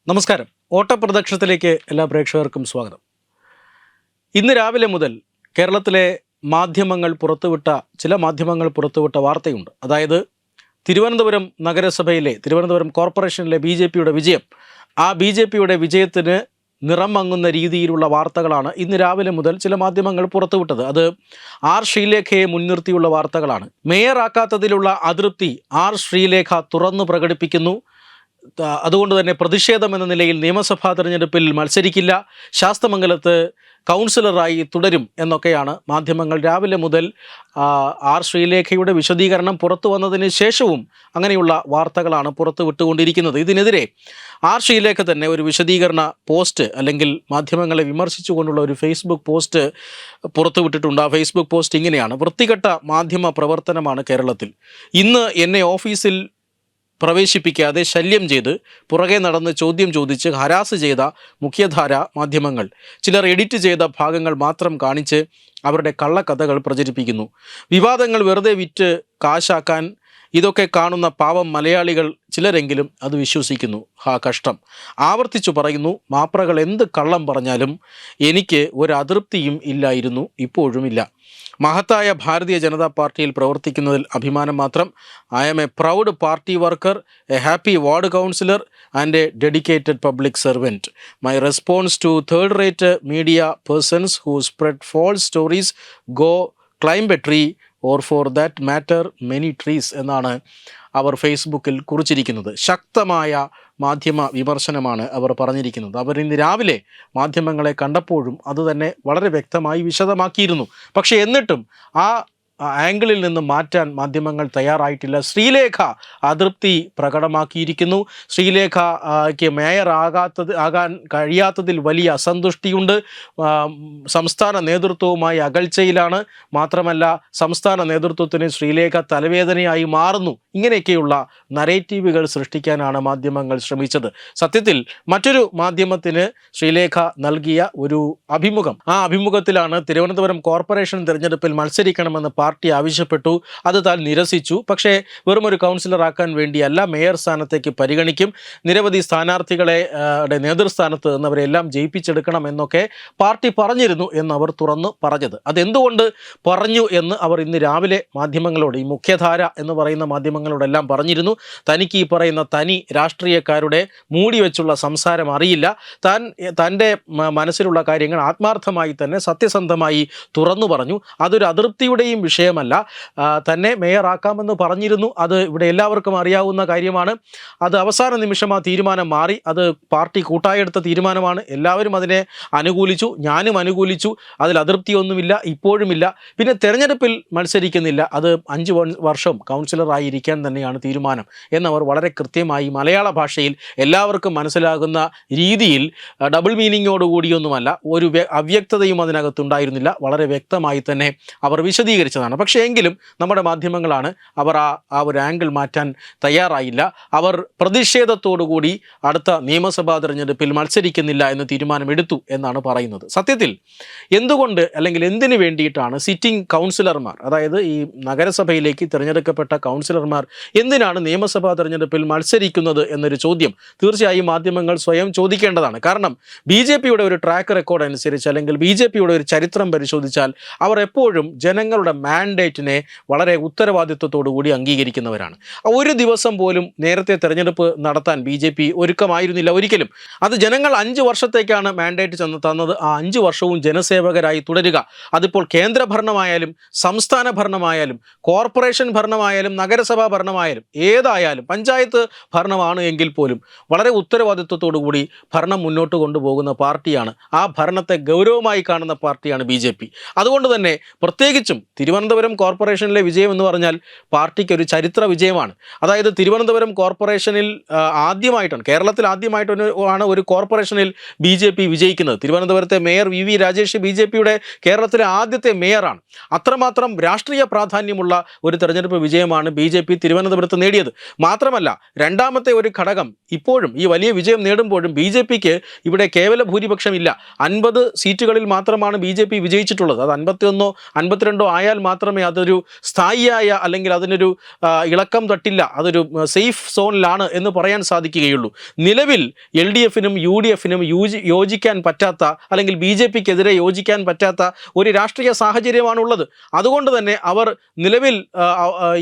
നമസ്കാരം. ഓട്ടപ്രദക്ഷിണത്തിലേക്ക് എല്ലാ പ്രേക്ഷകർക്കും സ്വാഗതം. ഇന്ന് രാവിലെ മുതൽ കേരളത്തിലെ ചില മാധ്യമങ്ങൾ പുറത്തുവിട്ട വാർത്തയുണ്ട്. അതായത് തിരുവനന്തപുരം നഗരസഭയിലെ തിരുവനന്തപുരം കോർപ്പറേഷനിലെ BJPയുടെ വിജയം, ആ BJPയുടെ വിജയത്തിന് നിറം മങ്ങുന്ന രീതിയിലുള്ള വാർത്തകളാണ് ഇന്ന് രാവിലെ മുതൽ ചില മാധ്യമങ്ങൾ പുറത്തുവിട്ടത്. അത് ആർ ശ്രീലേഖയെ മുൻനിർത്തിയുള്ള വാർത്തകളാണ്. മേയറാക്കാത്തതിലുള്ള അതൃപ്തി ആർ ശ്രീലേഖ തുറന്നു പ്രകടിപ്പിക്കുന്നു. അതുകൊണ്ട് തന്നെ പ്രതിഷേധം എന്ന നിലയിൽ നിയമസഭാ തെരഞ്ഞെടുപ്പിൽ മത്സരിക്കില്ല, ശാസ്തമംഗലത്ത് കൗൺസിലറായി തുടരും എന്നൊക്കെയാണ് മാധ്യമങ്ങൾ രാവിലെ മുതൽ ആർ ശ്രീലേഖയുടെ വിശദീകരണം പുറത്തു വന്നതിന് ശേഷവും അങ്ങനെയുള്ള വാർത്തകളാണ് പുറത്തു വിട്ടുകൊണ്ടിരിക്കുന്നത്. ഇതിനെതിരെ ആർ ശ്രീലേഖ തന്നെ ഒരു വിശദീകരണ പോസ്റ്റ് അല്ലെങ്കിൽ മാധ്യമങ്ങളെ വിമർശിച്ചുകൊണ്ടുള്ള ഒരു ഫേസ്ബുക്ക് പോസ്റ്റ് പുറത്തുവിട്ടിട്ടുണ്ട്. ആ ഫേസ്ബുക്ക് പോസ്റ്റ് ഇങ്ങനെയാണ്: വൃത്തികെട്ട മാധ്യമ പ്രവർത്തനമാണ് കേരളത്തിൽ. ഇന്ന് എന്നെ ഓഫീസിൽ പ്രവേശിപ്പിക്കാതെ ശല്യം ചെയ്ത് പുറകെ നടന്ന് ചോദ്യം ചോദിച്ച് ഹരാസ് ചെയ്ത മുഖ്യധാര മാധ്യമങ്ങൾ ചിലർ എഡിറ്റ് ചെയ്ത ഭാഗങ്ങൾ മാത്രം കാണിച്ച് അവരുടെ കള്ളക്കഥകൾ പ്രചരിപ്പിക്കുന്നു. വിവാദങ്ങൾ വെറുതെ വിറ്റ് കാശാക്കാൻ ഇതൊക്കെ കാണുന്ന പാവം മലയാളികൾ ചിലരെങ്കിലും അത് വിശ്വസിക്കുന്നു. കഷ്ടം. ആവർത്തിച്ചു പറയുന്നു, മാപ്രകൾ എന്ത് കള്ളം പറഞ്ഞാലും എനിക്ക് ഒരു അതൃപ്തിയും ഇല്ലായിരുന്നു, ഇപ്പോഴുമില്ല. മഹത്തായ ഭാരതീയ ജനതാ പാർട്ടിയിൽ പ്രവർത്തിക്കുന്നതിൽ അഭിമാനം മാത്രം. I am a proud party worker, a happy ward councillor and a dedicated public servant. My response to third rate media persons who spread false stories go climb a tree or for that matter many trees എന്നാണ് അവർ ഫേസ്ബുക്കിൽ കുറിച്ചിരിക്കുന്നത്. ശക്തമായ മാധ്യമ വിമർശനമാണ് അവർ പറഞ്ഞിരിക്കുന്നത്. അവർ ഇന്ന് രാവിലെ മാധ്യമങ്ങളെ കണ്ടപ്പോഴും അതുതന്നെ വളരെ വ്യക്തമായി വിശദമാക്കിയിരുന്നു. പക്ഷേ എന്നിട്ടും ആ ആംഗിളിൽ നിന്ന് മാറ്റാൻ മാധ്യമങ്ങൾ തയ്യാറായിട്ടില്ല. ശ്രീലേഖ അതൃപ്തി പ്രകടമാക്കിയിരിക്കുന്നു. ശ്രീലേഖയ്ക്ക് ആകാൻ കഴിയാത്തതിൽ വലിയ അസന്തുഷ്ടിയുണ്ട്. സംസ്ഥാന നേതൃത്വവുമായി അകൽച്ചയിലാണ്. മാത്രമല്ല, സംസ്ഥാന നേതൃത്വത്തിന് ശ്രീലേഖ തലവേദനയായി മാറുന്നു. ഇങ്ങനെയൊക്കെയുള്ള നരേറ്റീവുകൾ സൃഷ്ടിക്കാനാണ് മാധ്യമങ്ങൾ ശ്രമിച്ചത്. സത്യത്തിൽ മറ്റൊരു മാധ്യമത്തിന് ശ്രീലേഖ നൽകിയ ഒരു അഭിമുഖം, ആ അഭിമുഖത്തിലാണ് തിരുവനന്തപുരം കോർപ്പറേഷൻ തിരഞ്ഞെടുപ്പിൽ മത്സരിക്കണമെന്ന് പാർട്ടി ആവശ്യപ്പെട്ടു. അത് താൻ നിരസിച്ചു. പക്ഷേ വെറുമൊരു കൗൺസിലറാക്കാൻ വേണ്ടിയല്ല, മേയർ സ്ഥാനത്തേക്ക് പരിഗണിക്കും, നിരവധി സ്ഥാനാർത്ഥികളെ നേതൃസ്ഥാനത്ത് നിന്നവരെല്ലാം ജയിപ്പിച്ചെടുക്കണം എന്നൊക്കെ പാർട്ടി പറഞ്ഞിരുന്നു എന്നവർ തുറന്നു പറഞ്ഞത്. അതെന്തുകൊണ്ട് പറഞ്ഞു എന്ന് അവർ ഇന്ന് രാവിലെ മാധ്യമങ്ങളോട്, ഈ മുഖ്യധാര എന്ന് പറയുന്ന മാധ്യമങ്ങളോടെല്ലാം പറഞ്ഞിരുന്നു. തനിക്ക് ഈ പറയുന്ന തനി രാഷ്ട്രീയക്കാരുടെ മൂടി വെച്ചുള്ള സംസാരം അറിയില്ല. തൻ്റെ മനസ്സിലുള്ള കാര്യങ്ങൾ ആത്മാർത്ഥമായി തന്നെ സത്യസന്ധമായി തുറന്നു പറഞ്ഞു. അതൊരു അതൃപ്തിയുടെയും വിഷയമല്ല. തന്നെ മേയറാക്കാമെന്ന് പറഞ്ഞിരുന്നു. അത് ഇവിടെ എല്ലാവർക്കും അറിയാവുന്ന കാര്യമാണ്. അത് അവസാന നിമിഷം ആ തീരുമാനം മാറി. അത് പാർട്ടി കൂട്ടായെടുത്ത തീരുമാനമാണ്. എല്ലാവരും അതിനെ അനുകൂലിച്ചു, ഞാനും അനുകൂലിച്ചു. അതിൽ അതൃപ്തിയൊന്നുമില്ല, ഇപ്പോഴുമില്ല. പിന്നെ തെരഞ്ഞെടുപ്പിൽ മത്സരിക്കുന്നില്ല, അത് 5 വർഷം കൗൺസിലറായിരിക്കാൻ തന്നെയാണ് തീരുമാനം എന്നവർ വളരെ കൃത്യമായി മലയാള ഭാഷയിൽ എല്ലാവർക്കും മനസ്സിലാകുന്ന രീതിയിൽ, ഡബിൾ മീനിങ്ങോടുകൂടിയൊന്നുമല്ല, ഒരു അവ്യക്തതയും അതിനകത്തുണ്ടായിരുന്നില്ല. വളരെ വ്യക്തമായി തന്നെ അവർ വിശദീകരിച്ചതാണ്. പക്ഷേ എങ്കിലും നമ്മുടെ മാധ്യമങ്ങളാണ് അവർ ആ ഒരു ആംഗിൾ മാറ്റാൻ തയ്യാറായില്ല. അവർ പ്രതിഷേധത്തോടുകൂടി അടുത്ത നിയമസഭാ തെരഞ്ഞെടുപ്പിൽ മത്സരിക്കുന്നില്ല എന്ന് തീരുമാനമെടുത്തു എന്നാണ് പറയുന്നത്. സത്യത്തിൽ എന്തുകൊണ്ട് അല്ലെങ്കിൽ എന്തിനു വേണ്ടിയിട്ടാണ് സിറ്റിംഗ് കൗൺസിലർമാർ, അതായത് ഈ നഗരസഭയിലേക്ക് തിരഞ്ഞെടുക്കപ്പെട്ട കൗൺസിലർമാർ എന്തിനാണ് നിയമസഭാ തെരഞ്ഞെടുപ്പിൽ മത്സരിക്കുന്നത് എന്നൊരു ചോദ്യം തീർച്ചയായും മാധ്യമങ്ങൾ സ്വയം ചോദിക്കേണ്ടതാണ്. കാരണം BJPയുടെ ഒരു ട്രാക്ക് റെക്കോർഡ് അനുസരിച്ച്, അല്ലെങ്കിൽ BJPയുടെ ഒരു ചരിത്രം പരിശോധിച്ചാൽ, അവർ എപ്പോഴും ജനങ്ങളുടെ മാൻഡേറ്റിനെ വളരെ ഉത്തരവാദിത്വത്തോടു കൂടി അംഗീകരിക്കുന്നവരാണ്. ഒരു ദിവസം പോലും നേരത്തെ തെരഞ്ഞെടുപ്പ് നടത്താൻ BJP ഒരുക്കമായിരുന്നില്ല ഒരിക്കലും. അത് ജനങ്ങൾ 5 വർഷത്തേക്കാണ് മാൻഡേറ്റ് തന്നത്. ആ 5 വർഷവും ജനസേവകരായി തുടരുക. അതിപ്പോൾ കേന്ദ്ര ഭരണമായാലും സംസ്ഥാന ഭരണമായാലും കോർപ്പറേഷൻ ഭരണമായാലും നഗരസഭാ ഭരണമായാലും ഏതായാലും പഞ്ചായത്ത് ഭരണമാണ് എങ്കിൽ പോലും വളരെ ഉത്തരവാദിത്വത്തോടു കൂടി ഭരണം മുന്നോട്ട് കൊണ്ടുപോകുന്ന പാർട്ടിയാണ്. ആ ഭരണത്തെ ഗൗരവമായി കാണുന്ന പാർട്ടിയാണ് BJP. അതുകൊണ്ട് തന്നെ പ്രത്യേകിച്ചും തിരുവനന്തപുരം കോർപ്പറേഷനിലെ വിജയം എന്ന് പറഞ്ഞാൽ പാർട്ടിക്ക് ഒരു ചരിത്ര വിജയമാണ്. അതായത് തിരുവനന്തപുരം കോർപ്പറേഷനിൽ കേരളത്തിൽ ആദ്യമായിട്ടാണ് ഒരു കോർപ്പറേഷനിൽ BJP വിജയിക്കുന്നത്. തിരുവനന്തപുരത്തെ മേയർ VV രാജേഷ് BJPയുടെ കേരളത്തിലെ ആദ്യത്തെ മേയറാണ്. അത്രമാത്രം രാഷ്ട്രീയ പ്രാധാന്യമുള്ള ഒരു തെരഞ്ഞെടുപ്പ് വിജയമാണ് BJP തിരുവനന്തപുരത്ത് നേടിയത്. മാത്രമല്ല, രണ്ടാമത്തെ ഒരു ഘടകം, ഇപ്പോഴും ഈ വലിയ വിജയം നേടുമ്പോഴും BJPക്ക് ഇവിടെ കേവല ഭൂരിപക്ഷമില്ല. 50 സീറ്റുകളിൽ മാത്രമാണ് BJP വിജയിച്ചിട്ടുള്ളത്. അത് 51 52 ആയാൽ മാത്രമേ അതൊരു സ്ഥായിയായ അല്ലെങ്കിൽ അതിനൊരു ഇളക്കം തട്ടില്ല, അതൊരു സേഫ് സോണിലാണ് എന്ന് പറയാൻ സാധിക്കുകയുള്ളൂ. നിലവിൽ LDFനും UDFനും യോജിക്കാൻ പറ്റാത്ത അല്ലെങ്കിൽ BJPക്കെതിരെ യോജിക്കാൻ പറ്റാത്ത ഒരു രാഷ്ട്രീയ സാഹചര്യമാണുള്ളത്. അതുകൊണ്ട് തന്നെ അവർ നിലവിൽ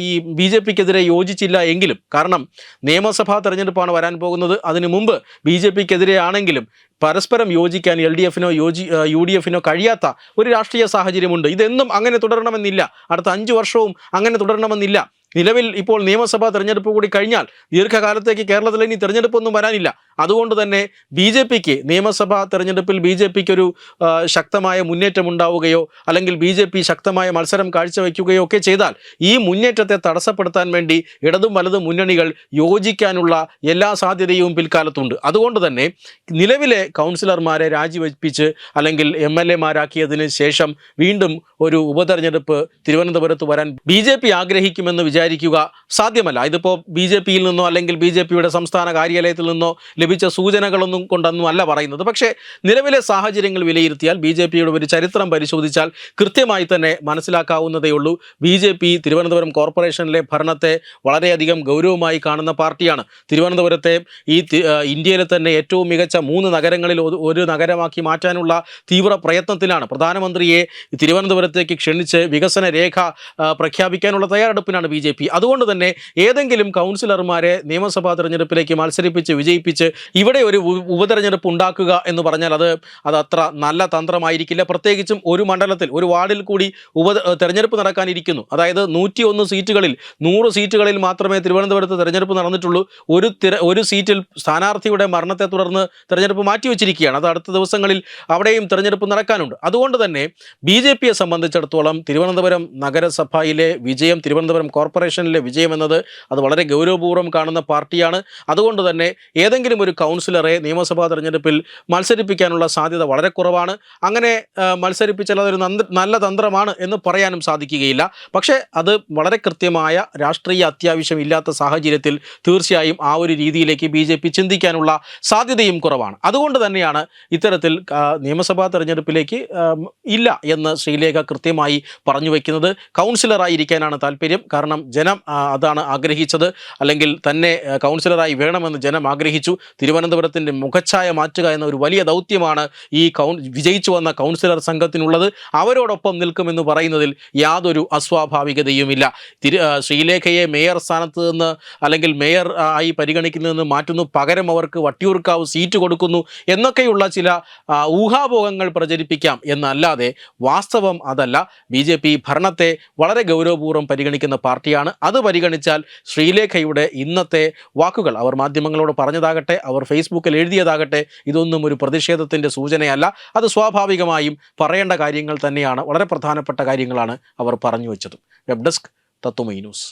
ഈ BJPക്കെതിരെ യോജിച്ചില്ല എങ്കിലും, കാരണം നിയമസഭാ തെരഞ്ഞെടുപ്പാണ് വരാൻ പോകുന്നത്, അതിനു മുമ്പ് BJPക്കെതിരെ ആണെങ്കിലും പരസ്പരം യോജിക്കാൻ LDFനോ UDFനോ കഴിയാത്ത ഒരു രാഷ്ട്രീയ സാഹചര്യമുണ്ട്. ഇതെന്നും അങ്ങനെ തുടരണമെന്നില്ല, അടുത്ത 5 വർഷവും അങ്ങനെ തുടരണമെന്നില്ല. നിലവിൽ ഇപ്പോൾ നിയമസഭാ തെരഞ്ഞെടുപ്പ് കൂടി കഴിഞ്ഞാൽ ദീർഘകാലത്തേക്ക് കേരളത്തിൽ ഇനി തെരഞ്ഞെടുപ്പൊന്നും വരാനില്ല. അതുകൊണ്ട് തന്നെ BJPക്ക് നിയമസഭാ തെരഞ്ഞെടുപ്പിൽ BJPക്ക് ഒരു ശക്തമായ മുന്നേറ്റം ഉണ്ടാവുകയോ അല്ലെങ്കിൽ BJP ശക്തമായ മത്സരം കാഴ്ചവെക്കുകയോ ഒക്കെ ചെയ്താൽ ഈ മുന്നേറ്റത്തെ തടസ്സപ്പെടുത്താൻ വേണ്ടി ഇടതും വലതും മുന്നണികൾ യോജിക്കാനുള്ള എല്ലാ സാധ്യതയും പിൽക്കാലത്തുണ്ട്. അതുകൊണ്ട് തന്നെ നിലവിലെ കൗൺസിലർമാരെ രാജിവെപ്പിച്ച് അല്ലെങ്കിൽ MLA-മാരാക്കിയതിന് ശേഷം വീണ്ടും ഒരു ഉപതെരഞ്ഞെടുപ്പ് തിരുവനന്തപുരത്ത് വരാൻ BJP ആഗ്രഹിക്കുമെന്ന് വിചാരിക്കുക സാധ്യമല്ല. ഇതിപ്പോൾ BJPയിൽ നിന്നോ അല്ലെങ്കിൽ BJPയുടെ സംസ്ഥാന കാര്യാലയത്തിൽ നിന്നോ ലഭിച്ച സൂചനകളൊന്നും കൊണ്ടൊന്നും അല്ല പറയുന്നത്. പക്ഷേ നിലവിലെ സാഹചര്യങ്ങൾ വിലയിരുത്തിയാൽ BJPയുടെ ഒരു ചരിത്രം പരിശോധിച്ചാൽ കൃത്യമായി തന്നെ മനസ്സിലാക്കാവുന്നതേ ഉള്ളൂ. BJP തിരുവനന്തപുരം കോർപ്പറേഷനിലെ ഭരണത്തെ വളരെയധികം ഗൗരവമായി കാണുന്ന പാർട്ടിയാണ്. തിരുവനന്തപുരത്തെ ഈ ഇന്ത്യയിലെ തന്നെ ഏറ്റവും മികച്ച 3 നഗരങ്ങളിൽ ഒരു നഗരമാക്കി മാറ്റാനുള്ള തീവ്ര പ്രയത്നത്തിലാണ്. പ്രധാനമന്ത്രിയെ തിരുവനന്തപുരത്തേക്ക് ക്ഷണിച്ച് വികസന രേഖ പ്രഖ്യാപിക്കാനുള്ള തയ്യാറെടുപ്പിനാണ് BJP. അതുകൊണ്ട് തന്നെ ഏതെങ്കിലും കൗൺസിലർമാരെ നിയമസഭാ തെരഞ്ഞെടുപ്പിലേക്ക് മത്സരിപ്പിച്ച് വിജയിപ്പിച്ച് ഇവിടെ ഒരു ഉപതെരഞ്ഞെടുപ്പ് ഉണ്ടാക്കുക എന്ന് പറഞ്ഞാൽ അത് അത്ര നല്ല തന്ത്രമായിരിക്കില്ല. പ്രത്യേകിച്ചും ഒരു മണ്ഡലത്തിൽ, ഒരു വാർഡിൽ കൂടി തെരഞ്ഞെടുപ്പ് നടക്കാനിരിക്കുന്നു. അതായത് 101 സീറ്റുകളിൽ 100 സീറ്റുകളിൽ മാത്രമേ തിരുവനന്തപുരത്ത് തെരഞ്ഞെടുപ്പ് നടന്നിട്ടുള്ളൂ. ഒരു സീറ്റിൽ സ്ഥാനാർത്ഥിയുടെ മരണത്തെ തുടർന്ന് തെരഞ്ഞെടുപ്പ് മാറ്റിവെച്ചിരിക്കുകയാണ്. അത് അടുത്ത ദിവസങ്ങളിൽ അവിടെയും തെരഞ്ഞെടുപ്പ് നടക്കാനുണ്ട്. അതുകൊണ്ട് തന്നെ BJPയെ സംബന്ധിച്ചിടത്തോളം തിരുവനന്തപുരം നഗരസഭയിലെ വിജയം, തിരുവനന്തപുരം കോർപ്പറേഷനിലെ വിജയം എന്നത് അത് വളരെ ഗൗരവപൂർവ്വം കാണുന്ന പാർട്ടിയാണ്. അതുകൊണ്ട് തന്നെ ഏതെങ്കിലും ഒരു കൗൺസിലറെ നിയമസഭാ തെരഞ്ഞെടുപ്പിൽ മത്സരിപ്പിക്കാനുള്ള സാധ്യത വളരെ കുറവാണ്. അങ്ങനെ മത്സരിപ്പിച്ചാൽ അതൊരു നല്ല തന്ത്രമാണ് എന്ന് പറയാനും സാധിക്കുകയില്ല. പക്ഷേ അത് വളരെ കൃത്യമായ രാഷ്ട്രീയ അത്യാവശ്യം ഇല്ലാത്ത സാഹചര്യത്തിൽ തീർച്ചയായും ആ ഒരു രീതിയിലേക്ക് BJP ചിന്തിക്കാനുള്ള സാധ്യതയും കുറവാണ്. അതുകൊണ്ട് തന്നെയാണ് ഇത്തരത്തിൽ നിയമസഭാ തെരഞ്ഞെടുപ്പിലേക്ക് ഇല്ല എന്ന് ശ്രീലേഖ കൃത്യമായി പറഞ്ഞു വയ്ക്കുന്നത്. കൗൺസിലറായിരിക്കാനാണ് താല്പര്യം. കാരണം ജനം അതാണ് ആഗ്രഹിച്ചത്, അല്ലെങ്കിൽ തന്നെ കൗൺസിലറായി വേണമെന്ന് ജനം ആഗ്രഹിച്ചു. തിരുവനന്തപുരത്തിൻ്റെ മുഖച്ഛായ മാറ്റുക എന്ന ഒരു വലിയ ദൗത്യമാണ് ഈ വിജയിച്ചു വന്ന കൗൺസിലർ സംഘത്തിനുള്ളത്. അവരോടൊപ്പം നിൽക്കുമെന്ന് പറയുന്നതിൽ യാതൊരു അസ്വാഭാവികതയുമില്ല. ശ്രീലേഖയെ മേയർ സ്ഥാനത്ത് നിന്ന് അല്ലെങ്കിൽ മേയർ ആയി പരിഗണിക്കുന്നതെന്ന് മാറ്റുന്നു, പകരം അവർക്ക് വട്ടിയൂർക്കാവ് സീറ്റ് കൊടുക്കുന്നു എന്നൊക്കെയുള്ള ചില ഊഹാപോഹങ്ങൾ പ്രചരിപ്പിക്കാം എന്നല്ലാതെ വാസ്തവം അതല്ല. BJP ഭരണത്തെ വളരെ ഗൗരവപൂർവ്വം പരിഗണിക്കുന്ന പാർട്ടിയാണ്. അത് പരിഗണിച്ചാൽ ശ്രീലേഖയുടെ ഇന്നത്തെ വാക്കുകൾ അവർ മാധ്യമങ്ങളോട് പറഞ്ഞതാകട്ടെ, അവർ ഫേസ്ബുക്കിൽ എഴുതിയതാകട്ടെ, ഇതൊന്നും ഒരു പ്രതിഷേധത്തിൻ്റെ സൂചനയല്ല. അത് സ്വാഭാവികമായും പറയേണ്ട കാര്യങ്ങൾ തന്നെയാണ്. വളരെ പ്രധാനപ്പെട്ട കാര്യങ്ങളാണ് അവർ പറഞ്ഞു വെച്ചത്. വെബ് ഡെസ്ക് തത്വമൈ ന്യൂസ്.